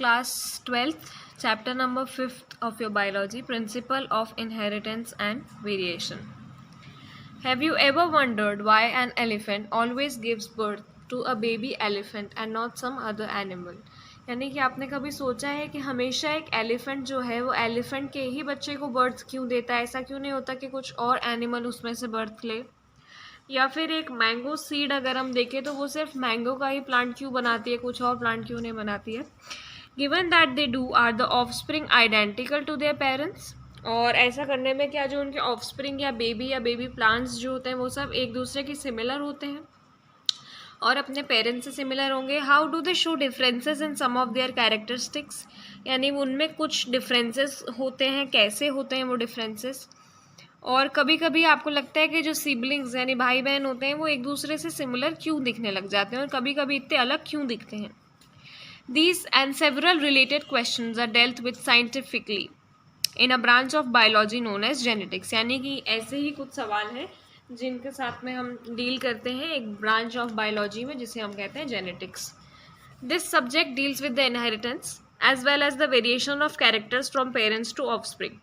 class 12th, chapter number 5th of your biology, principle of inheritance and variation. Have you ever wondered why an elephant always gives birth to a baby elephant and not some other animal? यानी कि आपने कभी सोचा है कि हमेशा एक elephant जो है वो एलिफेंट के ही बच्चे को बर्थ क्यों देता है? ऐसा क्यों नहीं होता कि कुछ और एनिमल उसमें से बर्थ ले? या फिर एक मैंगो सीड अगर हम देखें तो वो सिर्फ मैंगो का ही प्लांट क्यों बनाती है, कुछ और प्लांट क्यों नहीं बनाती है? Given that they do are the offspring identical to their parents, और ऐसा करने में क्या जो उनके ऑफस्प्रिंग या बेबी प्लांट्स जो होते हैं वो सब एक दूसरे के सिमिलर होते हैं और अपने पेरेंट्स से सिमिलर होंगे. How do they show differences in some of their characteristics, यानी उनमें कुछ डिफरेंसेस होते हैं, कैसे होते हैं वो डिफरेंसेस. और कभी कभी आपको लगता है कि जो सिबलिंग्स यानी भाई बहन होते हैं वो एक दूसरे से सिमिलर क्यों दिखने लग जाते हैं और कभी कभी इतने अलग क्यों दिखते हैं. These and several related questions are dealt with scientifically in a branch of biology known as genetics. यानी कि ऐसे ही कुछ सवाल हैं जिनके साथ में हम डील करते हैं एक ब्रांच ऑफ बायोलॉजी में जिसे हम कहते हैं genetics. This subject deals with the inheritance as well as the variation of characters from parents to offspring.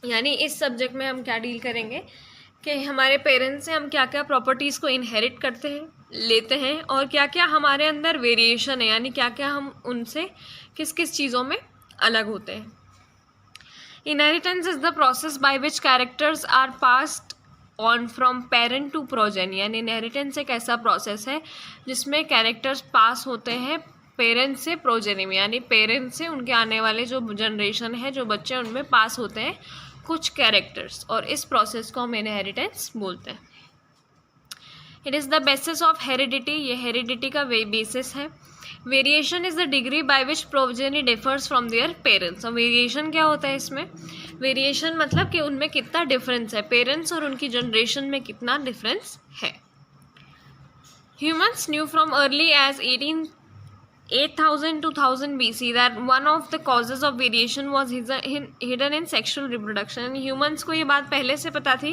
यानी इस सब्जेक्ट में हम क्या डील करेंगे कि हमारे पेरेंट्स से हम क्या क्या प्रॉपर्टीज़ को इनहेरिट करते हैं, लेते हैं, और क्या क्या हमारे अंदर वेरिएशन है, यानी क्या क्या हम उनसे किस किस चीज़ों में अलग होते हैं. Inheritance is the process by which characters are passed on from parent to progeny. यानी इनहेरिटेंस एक ऐसा प्रोसेस है जिसमें कैरेक्टर्स पास होते हैं पेरेंट से प्रोजेनी में, यानी पेरेंट से उनके आने वाले जो जनरेशन है, जो बच्चे, उनमें पास होते हैं कुछ कैरेक्टर्स, और इस प्रोसेस को हम इनहेरिटेंस बोलते हैं. It is the basis of heredity, ये हेरिडिटी का बेसिस है. Variation is the degree by which progeny differs from there parents. और वेरिएशन क्या होता है इसमें? वेरिएशन मतलब कि उनमें कितना डिफरेंस है, पेरेंट्स और उनकी जनरेशन में कितना डिफरेंस है. Humans knew from early age 8,000 to 1000 BC that one of the causes of variation was hidden in sexual reproduction. Humans को ये बात पहले से पता थी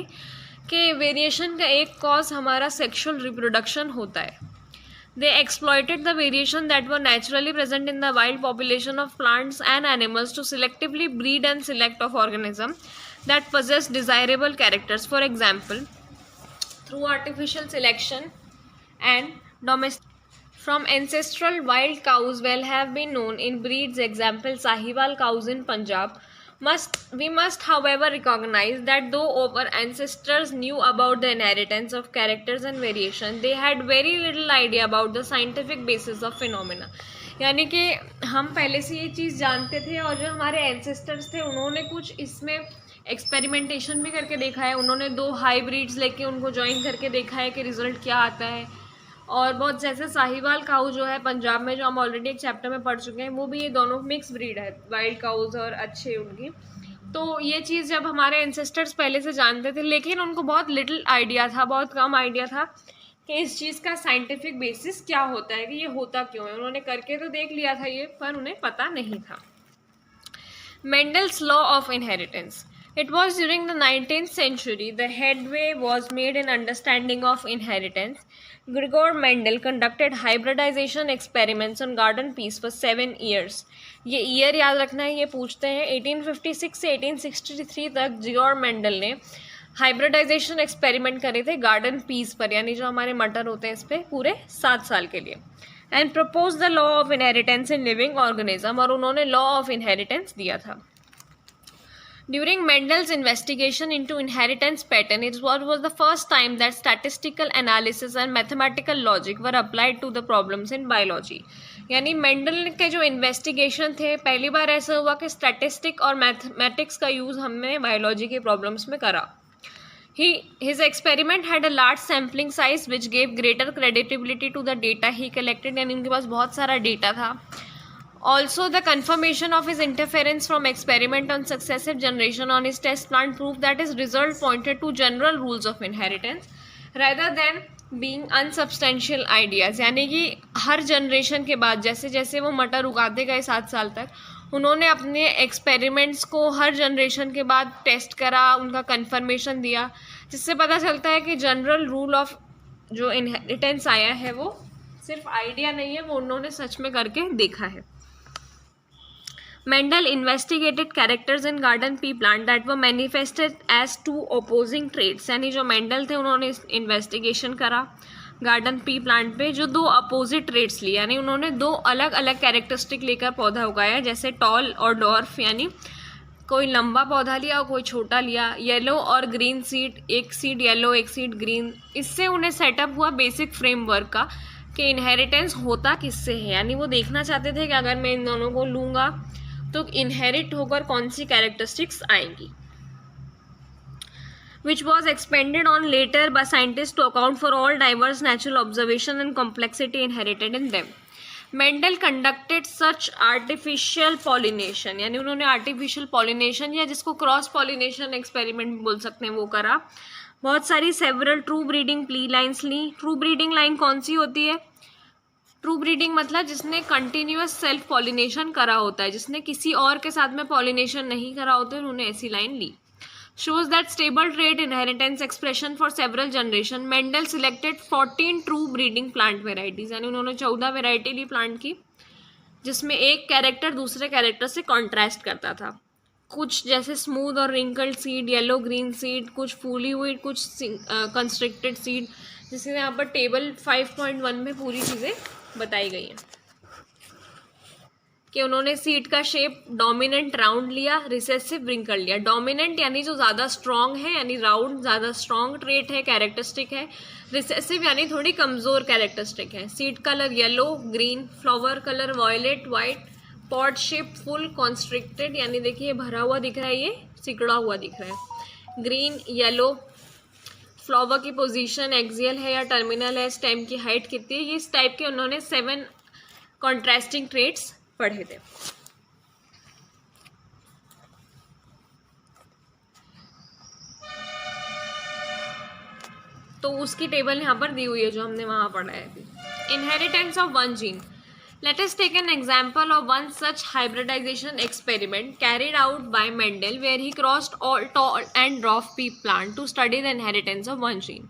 कि वेरिएशन का एक कॉज हमारा सेक्शुअल रिप्रोडक्शन होता है. They exploited the variation that were naturally present in the wild population of plants and animals to selectively breed and select of organisms that possess desirable characters. For example, through artificial selection and domestication. From ancestral wild cows well have been known in breeds, example Sahiwal cows in Punjab. We must however recognize that though our ancestors knew about the inheritance of characters and variation, they had very little idea about the scientific basis of phenomena. यानी कि हम पहले से ये चीज़ जानते थे और जो हमारे एंसेस्टर्स थे उन्होंने कुछ इसमें एक्सपेरिमेंटेशन भी करके देखा है. उन्होंने 2 हाइब्रिड्स लेके उनको ज्वाइन करके देखा है कि रिजल्ट क्या आता है. और बहुत जैसे साहिवाल काऊ जो है पंजाब में, जो हम ऑलरेडी एक चैप्टर में पढ़ चुके हैं, वो भी ये दोनों मिक्स ब्रीड है, वाइल्ड काउज और अच्छे उनकी. तो ये चीज़ जब हमारे एंसेस्टर्स पहले से जानते थे, लेकिन उनको बहुत लिटिल आइडिया था, बहुत कम आइडिया था कि इस चीज़ का साइंटिफिक बेसिस क्या होता है, कि ये होता क्यों है. उन्होंने करके तो देख लिया था ये, पर उन्हें पता नहीं था. Mendel's law of inheritance. It was during the 19th century the headway was made in understanding of inheritance. Gregor Mendel conducted hybridization experiments on garden peas for 7 years. ये ईयर याद रखना है, ये पूछते हैं. 1856 से 1863 तक जियोर मेंडल ने हाइब्रिडाइजेशन एक्सपेरिमेंट करे थे गार्डन पीस पर, यानी जो हमारे मटर होते हैं इस पर, पूरे 7 साल के लिए. And propose the law of inheritance in living organism, और उन्होंने लॉ ऑफ इनहेरिटेंस दिया था. During Mendel's investigation into inheritance pattern, it was the first time that statistical analysis and mathematical logic were applied to the problems in biology. यानी Mendel के जो investigation थे, पहली बार ऐसा हुआ कि स्टैटिस्टिक और मैथमेटिक्स का यूज़ हमने बायोलॉजी के प्रॉब्लम्स में करा. His experiment had a large sampling size which gave greater credibility to the data he collected. यानी उनके पास बहुत सारा डेटा था. Also, the confirmation of his interference from experiment on successive generation on his test plant proved that his result pointed to general rules of inheritance rather than being unsubstantial ideas. यानी कि हर generation के बाद जैसे जैसे वो मटर उगाते गए 7 साल तक, उन्होंने अपने एक्सपेरिमेंट्स को हर जनरेशन के बाद टेस्ट करा, उनका कन्फर्मेशन दिया, जिससे पता चलता है कि जनरल रूल ऑफ जो इनहेरिटेंस आया है वो सिर्फ आइडिया नहीं है, वो उन्होंने सच में करके देखा है. Mendel investigated characters in garden pea plant that were manifested as two opposing traits. यानी जो मेंडल थे उन्होंने इन्वेस्टिगेशन करा गार्डन पी प्लांट पे जो दो अपोजिट ट्रेट्स लिए, यानी उन्होंने दो अलग अलग कैरेक्टरिस्टिक लेकर पौधा उगाया, जैसे टॉल और डॉर्फ, यानी कोई लंबा पौधा लिया और कोई छोटा लिया, येलो और ग्रीन सीड, एक सीड येलो एक सीड ग्रीन। इससे उन्हें सेटअप हुआ बेसिक फ्रेमवर्क का कि इनहेरिटेंस होता किससे है, यानी वो देखना चाहते थे कि अगर मैं इन दोनों को लूँगा तो इनहेरिट होकर कौन सी कैरेक्टरिस्टिक्स आएंगी, which was expanded on later by scientists to account for all diverse natural observation and complexity inherited in them. Mendel conducted such artificial pollination, यानी उन्होंने artificial pollination या जिसको क्रॉस pollination एक्सपेरिमेंट बोल सकते हैं वो करा। बहुत सारी several true breeding pea lines ली। true breeding line कौन सी होती है? ट्रू ब्रीडिंग मतलब जिसने कंटिन्यूअस सेल्फ पॉलिनेशन करा होता है, जिसने किसी और के साथ में पॉलिनेशन नहीं करा होता है, उन्होंने ऐसी लाइन ली। shows that stable trait inheritance expression for several generation. Mendel selected 14 true breeding plant varieties, यानी उन्होंने 14 वेराइटी ली प्लांट की जिसमें एक कैरेक्टर दूसरे कैरेक्टर से कॉन्ट्रास्ट करता था। कुछ जैसे स्मूथ और wrinkled seed, yellow green seed, कुछ फूली हुई, कुछ कंस्ट्रिक्टेड सीड, जिसमें यहाँ पर टेबल 5.1 में पूरी चीज़ें बताई गई हैं कि उन्होंने सीड का शेप डोमिनेंट राउंड लिया, रिसेसिव रिंकल लिया। डोमिनेंट यानी जो ज़्यादा स्ट्रॉन्ग है, यानी राउंड ज़्यादा स्ट्रॉन्ग ट्रेट है, कैरेक्टरिस्टिक है। रिसेसिव यानी थोड़ी कमज़ोर कैरेक्टरिस्टिक है। Seed colour yellow green, flower colour violet white, pod shape full constricted, यानी देखिए भरा हुआ दिख रहा है, ये सिकुड़ा हुआ दिख रहा है, ग्रीन येलो। फ्लावर की पोजीशन एक्सियल है या टर्मिनल है, स्टेम की हाइट कितनी है, ये इस टाइप के उन्होंने 7 कॉन्ट्रास्टिंग ट्रेट्स पढ़े थे। तो उसकी टेबल यहाँ पर दी हुई है जो हमने वहाँ पढ़ा है अभी। Inheritance of one gene. Let us take an example of one such hybridization experiment carried out by Mendel, where he crossed all tall and dwarf pea plant to study the inheritance of one gene.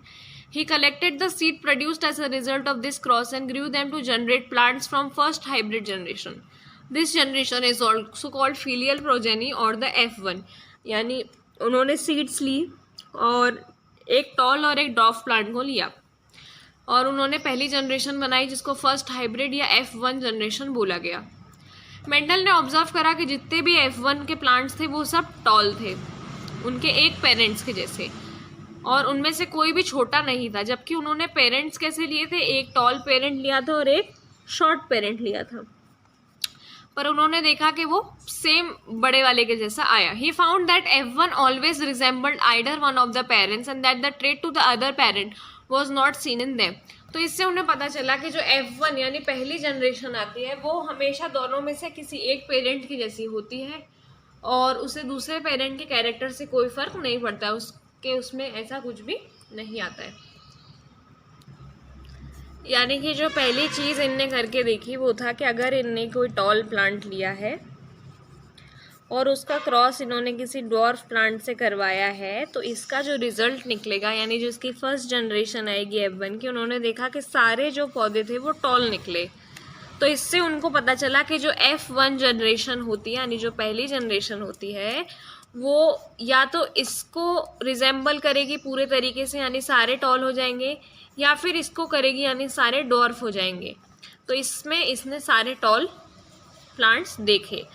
He collected the seed produced as a result of this cross and grew them to generate plants from first hybrid generation. This generation is also called filial progeny or the F1. यानी उन्होंने seeds ली और एक toll और एक dwarf plant को लिया और उन्होंने पहली जनरेशन बनाई जिसको फर्स्ट हाइब्रिड या F1 जनरेशन बोला गया। मेंडल ने ऑब्जर्व करा कि जितने भी F1 के प्लांट्स थे वो सब टॉल थे, उनके एक पेरेंट्स के जैसे, और उनमें से कोई भी छोटा नहीं था। जबकि उन्होंने पेरेंट्स कैसे लिए थे, एक टॉल पेरेंट लिया था और एक शॉर्ट पेरेंट लिया था, पर उन्होंने देखा कि वो सेम बड़े वाले के जैसा आया। He found that F1 always resembled either one of the parents and that the trait to the other parent was not seen in them. तो इससे उन्हें पता चला कि जो F1 यानी पहली जनरेशन आती है वो हमेशा दोनों में से किसी एक पेरेंट की जैसी होती है और उसे दूसरे पेरेंट के कैरेक्टर से कोई फ़र्क नहीं पड़ता, उसमें ऐसा कुछ भी नहीं आता है। यानी कि जो पहली चीज़ इनने करके देखी वो था कि अगर इनने कोई टॉल प्लांट लिया है और उसका क्रॉस इन्होंने किसी ड्वार्फ प्लांट से करवाया है तो इसका जो रिज़ल्ट निकलेगा, यानी जो इसकी फर्स्ट जनरेशन आएगी F1 की, उन्होंने देखा कि सारे जो पौधे थे वो टॉल निकले। तो इससे उनको पता चला कि जो F1 जनरेशन होती है, यानी जो पहली जनरेशन होती है, वो या तो इसको रिजेंबल करेगी पूरे तरीके से, यानी सारे टॉल हो जाएंगे, या फिर इसको करेगी यानी सारे डॉर्फ हो जाएंगे। तो इसमें इसने सारे टॉल प्लांट्स देखे,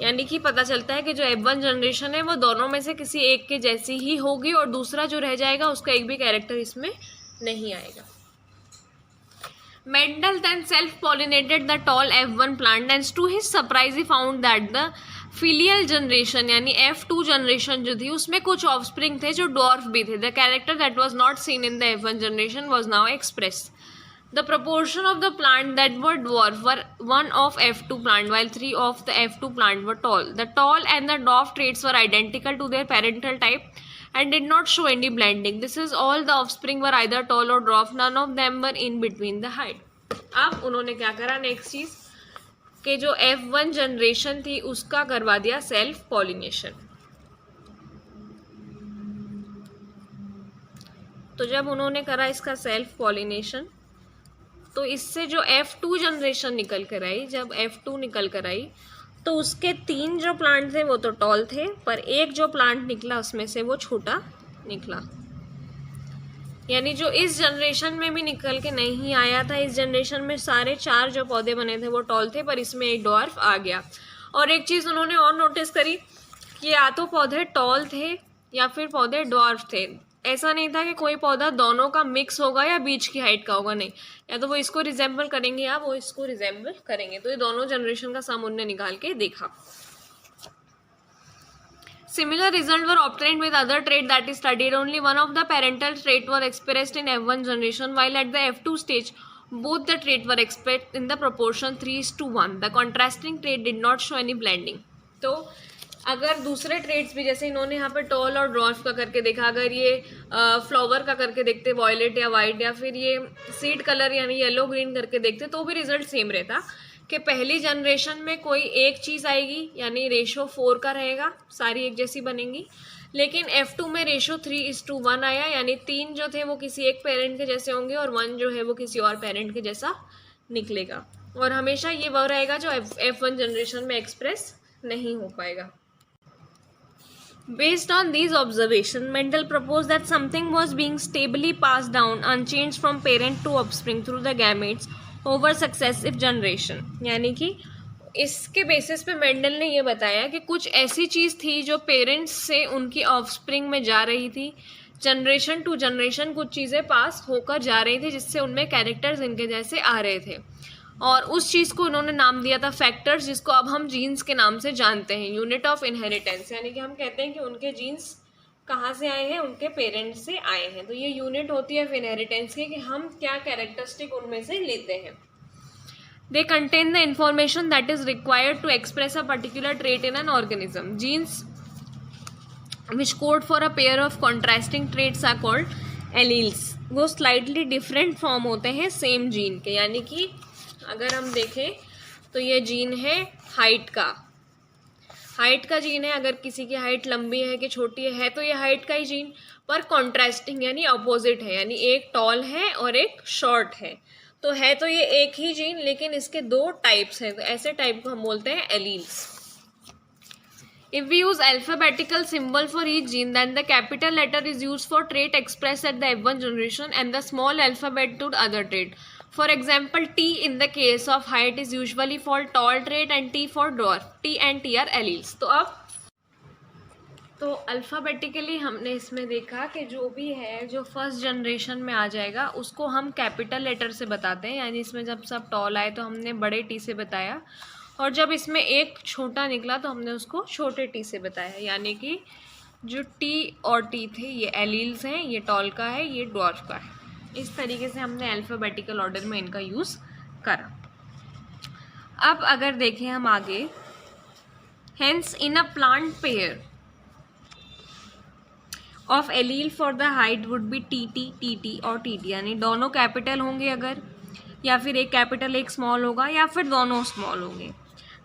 यानी कि पता चलता है कि जो F1 जनरेशन है वो दोनों में से किसी एक के जैसी ही होगी और दूसरा जो रह जाएगा उसका एक भी कैरेक्टर इसमें नहीं आएगा। Mendel then self-pollinated the tall F1 plant and to his surprise he found that the filial generation यानी F2 जनरेशन जो थी उसमें कुछ ऑफस्प्रिंग थे जो डॉर्फ भी थे। The character that was not seen in the F1 generation was now expressed. The proportion of the plant that were dwarf were 1 of F2 plant while 3 of the F2 plant were tall. The tall and the dwarf traits were identical to their parental type and did not show any blending. This is all the offspring were either tall or dwarf. None of them were in between the height. अब उन्होंने क्या करा, next चीज़ कि जो F1 generation थी उसका करवा दिया सेल्फ पॉलिनेशन। तो जब उन्होंने करा इसका सेल्फ पॉलिनेशन तो इससे जो F2 जनरेशन निकल कर आई, जब F2 निकल कर आई तो उसके 3 जो प्लांट थे वो तो टॉल थे, पर एक जो प्लांट निकला उसमें से वो छोटा निकला। यानी जो इस जनरेशन में भी निकल के नहीं आया था, इस जनरेशन में सारे 4 जो पौधे बने थे वो टॉल थे, पर इसमें एक ड्वार्फ आ गया। और एक चीज़ उन्होंने और नोटिस करी कि या तो पौधे टॉल थे या फिर पौधे ड्वार्फ थे। ऐसा नहीं था कि कोई पौधा दोनों का मिक्स होगा या बीच की हाइट का होगा, नहीं, या तो वो इसको रिजेंबल करेंगे या वो इसको रिजेंबल करेंगे। तो ये दोनों जनरेशन का सम उन्होंने निकाल के देखा। Similar results were obtained with other trait that is studied. Only one of the parental trait was expressed in F1 generation, while at the F2 stage, both the trait were expressed in the proportion 3:1. The contrasting trait did not show any blending. तो अगर दूसरे trades भी, जैसे इन्होंने यहाँ पे toll और dwarf का करके देखा, अगर ये फ्लावर का करके देखते वॉयलेट या वाइट, या फिर ये सीड कलर यानी येलो ग्रीन करके देखते, तो भी रिजल्ट सेम रहता कि पहली जनरेशन में कोई एक चीज़ आएगी यानी रेशो 4 का रहेगा, सारी एक जैसी बनेंगी। लेकिन F2 में रेशो 3:1 आया, यानी 3 जो थे वो किसी एक पेरेंट के जैसे होंगे और 1 जो है वो किसी और पेरेंट के जैसा निकलेगा। और हमेशा ये वो रहेगा जो F1 जनरेशन में एक्सप्रेस नहीं हो पाएगा। Based on these observations, Mendel proposed that something was being stably passed down unchanged from parent to offspring through the gametes over successive generation। यानी कि इसके बेसिस पे मेंडल ने ये बताया कि कुछ ऐसी चीज़ थी जो पेरेंट्स से उनकी ऑफस्प्रिंग में जा रही थी, जनरेशन टू जनरेशन कुछ चीज़ें पास होकर जा रही थी जिससे उनमें कैरेक्टर्स इनके जैसे आ रहे थे, और उस चीज़ को उन्होंने नाम दिया था फैक्टर्स, जिसको अब हम जीन्स के नाम से जानते हैं, यूनिट ऑफ इनहेरिटेंस। यानी कि हम कहते हैं कि उनके जीन्स कहाँ से आए हैं, उनके पेरेंट्स से आए हैं। तो ये यूनिट होती है इनहेरिटेंस की कि हम क्या कैरेक्टरिस्टिक उनमें से लेते हैं। They contain the information that is required to express a particular trait in an organism. Genes which code for a pair of contrasting traits are called alleles. वो स्लाइटली डिफरेंट फॉर्म होते हैं same gene के। यानी कि अगर हम देखें तो ये जीन है हाइट का जीन है। अगर किसी की हाइट लंबी है कि छोटी है तो ये हाइट का ही जीन, पर कॉन्ट्रास्टिंग यानी अपोजिट है, यानी एक टॉल है और एक शॉर्ट है। तो है तो ये एक ही जीन, लेकिन इसके 2 टाइप्स हैं, तो ऐसे टाइप को हम बोलते हैं alleles. If we use alphabetical symbol for each gene, then the capital letter is used for trait expressed at the F1 generation and the small alphabet to other trait. For example, T in the case of height is usually for tall trait and T for dwarf. T and T are alleles. तो alphabetically हमने इसमें देखा कि जो भी है जो first generation में आ जाएगा उसको हम कैपिटल लेटर से बताते हैं। यानी इसमें जब सब टॉल आए तो हमने बड़े टी से बताया, और जब इसमें एक छोटा निकला तो हमने उसको छोटे टी से बताया। यानी कि जो टी और टी थे ये एलील्स हैं, ये टॉल का है, ये ड्वार्फ का है। इस तरीके से हमने अल्फ़ाबेटिकल ऑर्डर में इनका यूज़ करा। अब अगर देखें हम आगे, hence in a plant pair of allele for the height would be T और टी, यानी दोनों कैपिटल होंगे अगर, या फिर एक कैपिटल एक स्मॉल होगा, या फिर दोनों स्मॉल होंगे।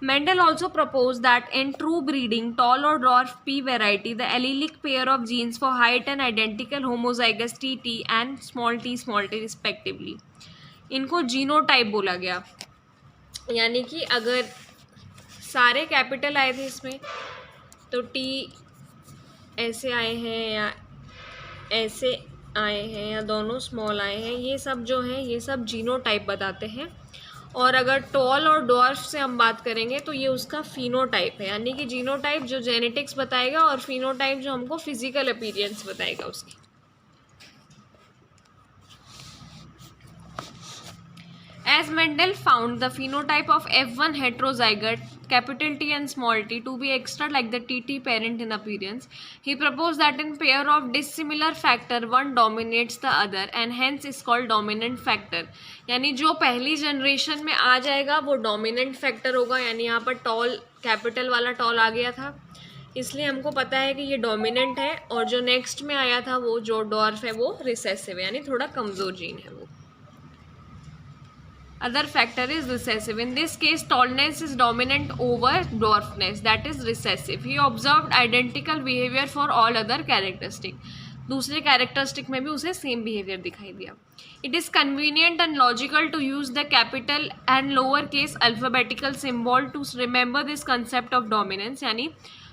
Mendel also proposed that in true breeding, tall or dwarf P variety, the allelic pair of genes for height and identical homozygous T and small t respectively, इनको जीनोटाइप बोला गया। यानी कि अगर सारे कैपिटल आए थे इसमें तो T ऐसे आए हैं या ऐसे आए हैं या दोनों स्मॉल आए हैं, ये सब जो है ये सब जीनोटाइप बताते हैं। और अगर टॉल और ड्वार्फ से हम बात करेंगे तो ये उसका फिनोटाइप है। यानी कि जीनोटाइप जो जेनेटिक्स बताएगा और फिनोटाइप जो हमको फिजिकल अपीयरेंस बताएगा उसकी। As Mendel found the phenotype of F1 heterozygote capital T and small t to be extra like the TT parent in appearance, he proposed that in pair of dissimilar factor one dominates the other and hence is called dominant factor। यानी जो पहली generation में आ जाएगा वो dominant factor होगा। यानी यहाँ पर टॉल कैपिटल वाला टॉल आ गया था, इसलिए हमको पता है कि ये डोमिनेंट है, और जो नेक्स्ट में आया था वो जो डॉर्फ है वो रिसेसिव है, यानी थोड़ा कमज़ोर जीन है वो। Other factor is recessive. In this case, tallness is dominant over dwarfness, that is recessive. He observed identical behavior for all other characteristics. दूसरे कैरेक्टरिस्टिक में भी उसे सेम बिहेवियर दिखाई दिया. It is convenient and logical to use the capital and lower case alphabetical symbol to remember this concept of dominance. यानी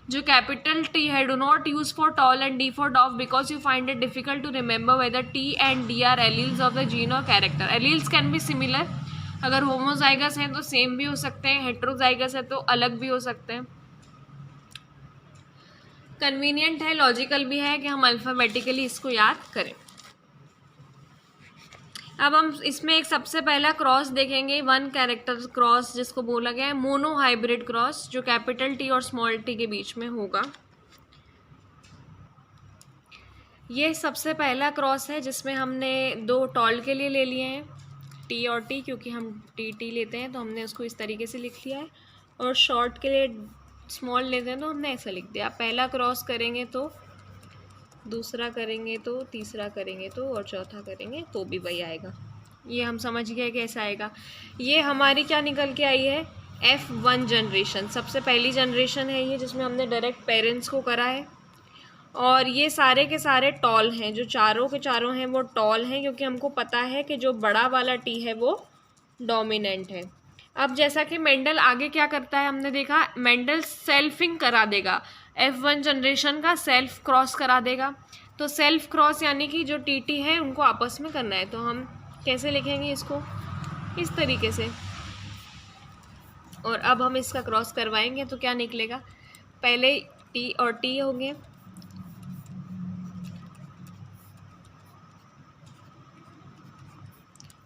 जो capital T है, do not use for tall and D for dwarf because you find it difficult to remember whether T and D are alleles of the gene और character. Alleles can be similar, अगर homozygous हैं तो same भी हो सकते हैं, heterozygous है तो अलग भी हो सकते हैं. कन्वीनियंट है, लॉजिकल भी है कि हम अल्फ़ाबेटिकली इसको याद करें. अब हम इसमें एक सबसे पहला क्रॉस देखेंगे, वन कैरेक्टर क्रॉस जिसको बोला गया है मोनो हाइब्रिड क्रॉस, जो कैपिटल टी और स्मॉल टी के बीच में होगा. ये सबसे पहला क्रॉस है जिसमें हमने दो टॉल के लिए ले लिए हैं, टी और टी, क्योंकि हम टी लेते हैं तो हमने उसको इस तरीके से लिख लिया है, और शॉर्ट के लिए स्मॉल लेते हैं तो हमने ऐसा लिख दिया. पहला क्रॉस करेंगे तो, दूसरा करेंगे तो, तीसरा करेंगे तो, और चौथा करेंगे तो भी वही आएगा. ये हम समझ गए कैसा आएगा. ये हमारी क्या निकल के आई है, F1 जनरेशन, सबसे पहली जनरेशन है ये जिसमें हमने डायरेक्ट पेरेंट्स को करा है. और ये सारे के सारे टॉल हैं, जो चारों के चारों हैं वो टॉल हैं, क्योंकि हमको पता है कि जो बड़ा वाला टी है वो डोमिनेंट है. अब जैसा कि मेंडल आगे क्या करता है, हमने देखा मेंडल सेल्फिंग करा देगा, F1 जनरेशन का सेल्फ क्रॉस करा देगा. तो सेल्फ क्रॉस यानी कि जो टी है उनको आपस में करना है. तो हम कैसे लिखेंगे इसको, इस तरीके से. और अब हम इसका क्रॉस करवाएंगे तो क्या निकलेगा, पहले टी और टी होंगे,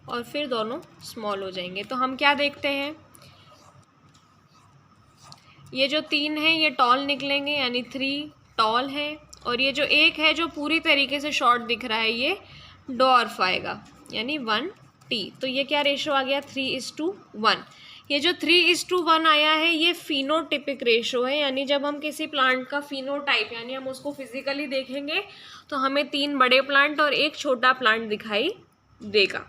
और फिर दोनों स्मॉल हो जाएंगे. तो हम क्या देखते हैं, ये जो 3 हैं ये टॉल निकलेंगे, यानी 3 टॉल है, और ये जो 1 है जो पूरी तरीके से शॉर्ट दिख रहा है ये डॉर्फ आएगा, यानी 1T. तो ये क्या रेशो आ गया, 3:1. ये जो 3:1 आया है ये फिनोटिपिक रेशो है, यानी जब हम किसी प्लांट का फिनोटाइप यानी हम उसको फिजिकली देखेंगे तो हमें 3 बड़े प्लांट और 1 छोटा प्लांट दिखाई देगा.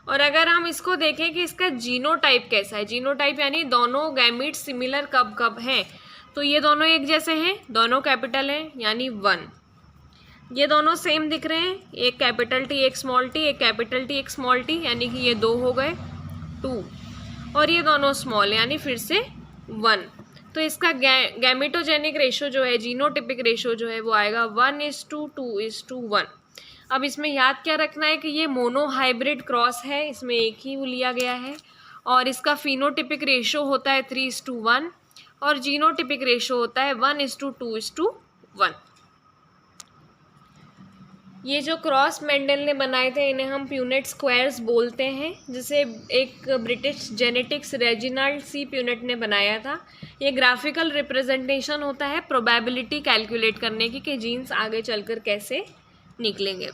और अगर हम इसको देखें कि इसका जीनोटाइप कैसा है, जीनोटाइप यानी दोनों गैमीट सिमिलर कब कब हैं, तो ये दोनों एक जैसे हैं, दोनों कैपिटल हैं यानी 1. ये दोनों सेम दिख रहे हैं, एक कैपिटल टी एक स्मॉल टी, एक कैपिटल टी एक स्मॉल टी, यानी कि ये 2 हो गए, 2. और ये दोनों स्मॉल यानी फिर से 1. तो इसका गैमेटोजेनिक रेशो जो है, जीनोटिपिक रेशो जो है वो आएगा 1:2:1. अब इसमें याद क्या रखना है कि ये मोनो हाइब्रिड क्रॉस है, इसमें एक ही लिया गया है, और इसका फिनोटिपिक रेशो होता है 3:1 और जीनोटिपिक रेशो होता है 1:2:1. ये जो क्रॉस मेंडल ने बनाए थे इन्हें हम प्यूनेट स्क्वायर्स बोलते हैं, जिसे एक British genetics Reginald C Punnett ने बनाया था. ये ग्राफिकल रिप्रेजेंटेशन होता है प्रोबेबिलिटी कैलकुलेट करने की कि जीन्स आगे चलकर कैसे निकलेंगे.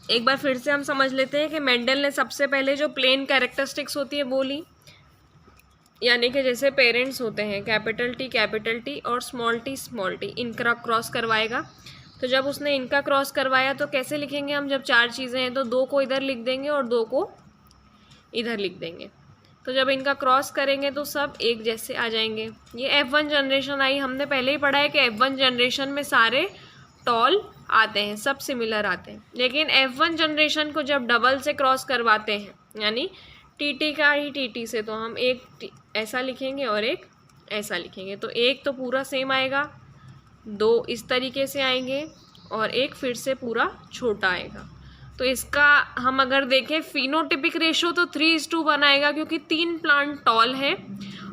एक बार फिर से हम समझ लेते हैं कि मेंडल ने सबसे पहले जो प्लेन कैरेक्टरिस्टिक्स होती है वो ली, यानी कि जैसे पेरेंट्स होते हैं कैपिटल टी और स्मॉल टी, इनका क्रॉस करवाएगा. तो जब उसने इनका क्रॉस करवाया तो कैसे लिखेंगे हम, जब 4 चीज़ें हैं तो 2 को इधर लिख देंगे और 2 को इधर लिख देंगे. तो जब इनका क्रॉस करेंगे तो सब एक जैसे आ जाएंगे. ये F1 जनरेशन आई, हमने पहले ही पढ़ा है कि F1 जनरेशन में सारे टॉल आते हैं, सब सिमिलर आते हैं. लेकिन F1 जनरेशन को जब डबल से क्रॉस करवाते हैं, यानी टी का ही टी से, तो हम एक ऐसा लिखेंगे और एक ऐसा लिखेंगे. तो एक तो पूरा सेम आएगा, 2 इस तरीके से आएंगे, और एक फिर से पूरा छोटा आएगा. तो इसका हम अगर देखें फिनोटिपिक रेशो तो 3:1 आएगा, क्योंकि 3 प्लांट टॉल है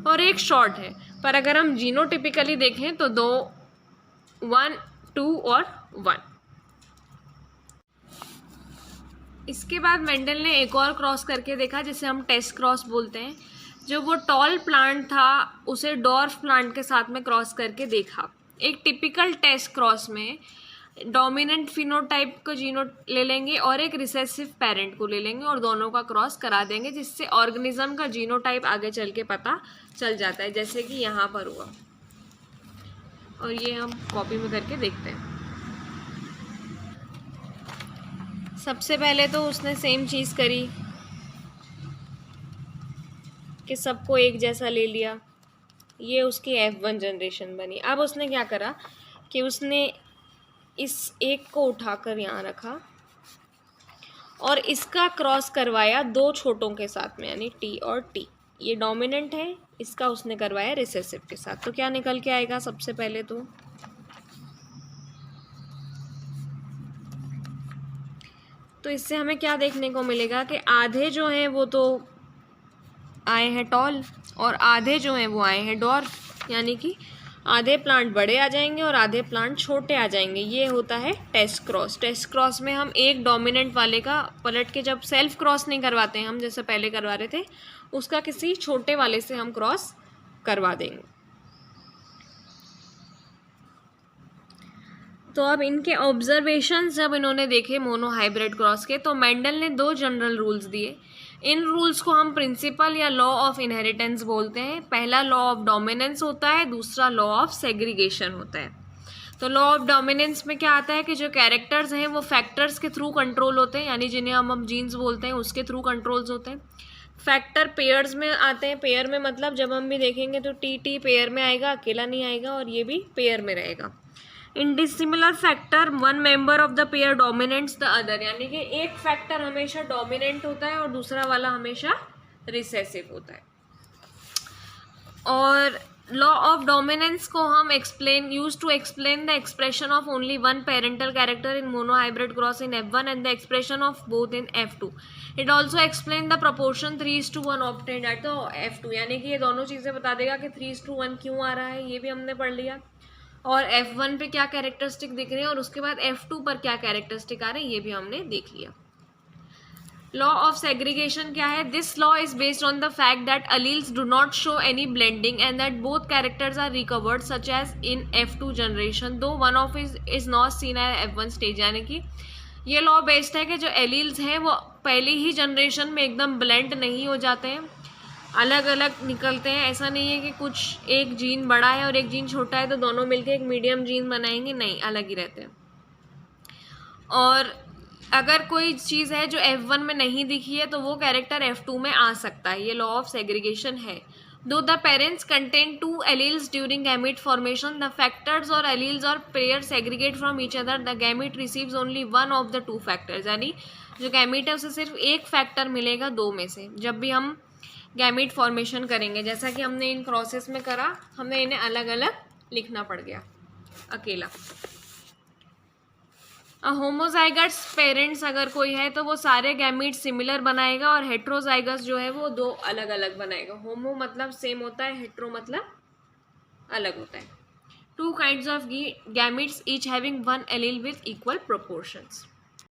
और एक शॉर्ट है. पर अगर हम जीनोटिपिकली देखें तो 2, 1, 2 और 1. इसके बाद मेंडल ने एक और क्रॉस करके देखा जिसे हम टेस्ट क्रॉस बोलते हैं. जो वो टॉल प्लांट था उसे डॉर्फ प्लांट के साथ में क्रॉस करके देखा. एक टिपिकल टेस्ट क्रॉस में डोमिनेंट फिनोटाइप को जीनो ले लेंगे और एक रिसेसिव पेरेंट को ले लेंगे और दोनों का क्रॉस करा देंगे, जिससे ऑर्गेनिज्म का जीनोटाइप आगे चल के पता चल जाता है, जैसे कि यहाँ पर हुआ. और ये हम कॉपी में करके देखते हैं. सबसे पहले तो उसने सेम चीज़ करी कि सबको एक जैसा ले लिया, ये उसकी F1 जनरेशन बनी. अब उसने क्या करा कि उसने इस एक को उठाकर यहाँ रखा और इसका क्रॉस करवाया दो छोटों के साथ में, यानी टी और टी। ये डोमिनेंट है, इसका उसने करवाया रिसेसिव के साथ। तो क्या निकल के आएगा सबसे पहले? तो इससे हमें क्या देखने को मिलेगा कि आधे जो हैं वो तो आए हैं टॉल और आधे जो हैं वो आए हैं डॉर्फ, यानी कि आधे प्लांट बड़े आ जाएंगे और आधे प्लांट छोटे आ जाएंगे। ये होता है टेस्ट क्रॉस। टेस्ट क्रॉस में हम एक डोमिनेंट वाले का पलट के, जब सेल्फ क्रॉस नहीं करवाते हैं हम जैसे पहले करवा रहे थे, उसका किसी छोटे वाले से हम क्रॉस करवा देंगे। तो अब इनके ऑब्जर्वेशंस जब इन्होंने देखे मोनोहाइब्रिड क्रॉस के, तो मेंडल ने दो जनरल रूल्स दिए। इन रूल्स को हम प्रिंसिपल या लॉ ऑफ इनहेरिटेंस बोलते हैं। पहला लॉ ऑफ डोमिनेंस होता है, दूसरा लॉ ऑफ सेग्रीगेशन होता है। तो लॉ ऑफ डोमिनेंस में क्या आता है कि जो कैरेक्टर्स हैं वो फैक्टर्स के थ्रू कंट्रोल होते हैं, यानी जिन्हें हम जीन्स बोलते हैं उसके थ्रू कंट्रोल्स होते हैं। फैक्टर पेयर्स में आते हैं। पेयर में मतलब जब हम भी देखेंगे तो टी पेयर में आएगा, अकेला नहीं आएगा, और ये भी पेयर में रहेगा। In dissimilar factor one member of the pair dominates the other, यानी कि एक फैक्टर हमेशा डोमिनेंट होता है और दूसरा वाला हमेशा रिसेसिव होता है। और लॉ ऑफ डोमिनेंस को हम use to explain the expression of only one parental character in monohybrid cross in F1 and the expression of both in F2। It also explain the proportion 3:1 obtained at the F2, यानी कि ये दोनों चीज़ें बता देगा कि 3:1 क्यों आ रहा है, ये भी हमने पढ़ लिया। और F1 पे क्या कैरेक्टरिस्टिक दिख रहे हैं और उसके बाद F2 पर क्या कैरेक्टरिस्टिक आ रहे हैं, ये भी हमने देख लिया। लॉ ऑफ सेग्रीगेशन क्या है? This law is based on the fact that alleles do not show any blending and that both characters are recovered such as in F2 generation, though one of is not seen at F1 stage. यानी कि ये law based है कि जो alleles हैं वो पहली ही generation में एकदम ब्लेंड नहीं हो जाते हैं, अलग अलग निकलते हैं। ऐसा नहीं है कि कुछ एक जीन बड़ा है और एक जीन छोटा है तो दोनों मिलके एक मीडियम जीन बनाएंगे, नहीं, अलग ही रहते हैं। और अगर कोई चीज़ है जो F1 में नहीं दिखी है तो वो कैरेक्टर F2 में आ सकता है। ये लॉ ऑफ सेग्रीगेशन है। दो the parents contain two alleles during gamete formation, the factors और एलील्स और pair segregate from each other, the gamete receives only one of the two factors, यानी जो गैमीट है उसे सिर्फ एक फैक्टर मिलेगा दो में से। जब भी हम गैमीट फॉर्मेशन करेंगे, जैसा कि हमने इन प्रोसेस में करा, हमें इन्हें अलग अलग लिखना पड़ गया अकेला। होमोजाइगस पेरेंट्स अगर कोई है तो वो सारे गैमीट सिमिलर बनाएगा और हेट्रोजाइगस जो है वो दो अलग अलग बनाएगा। होमो मतलब सेम होता है, हेट्रो मतलब अलग होता है। Two kinds of gametes each having one allele with equal proportions.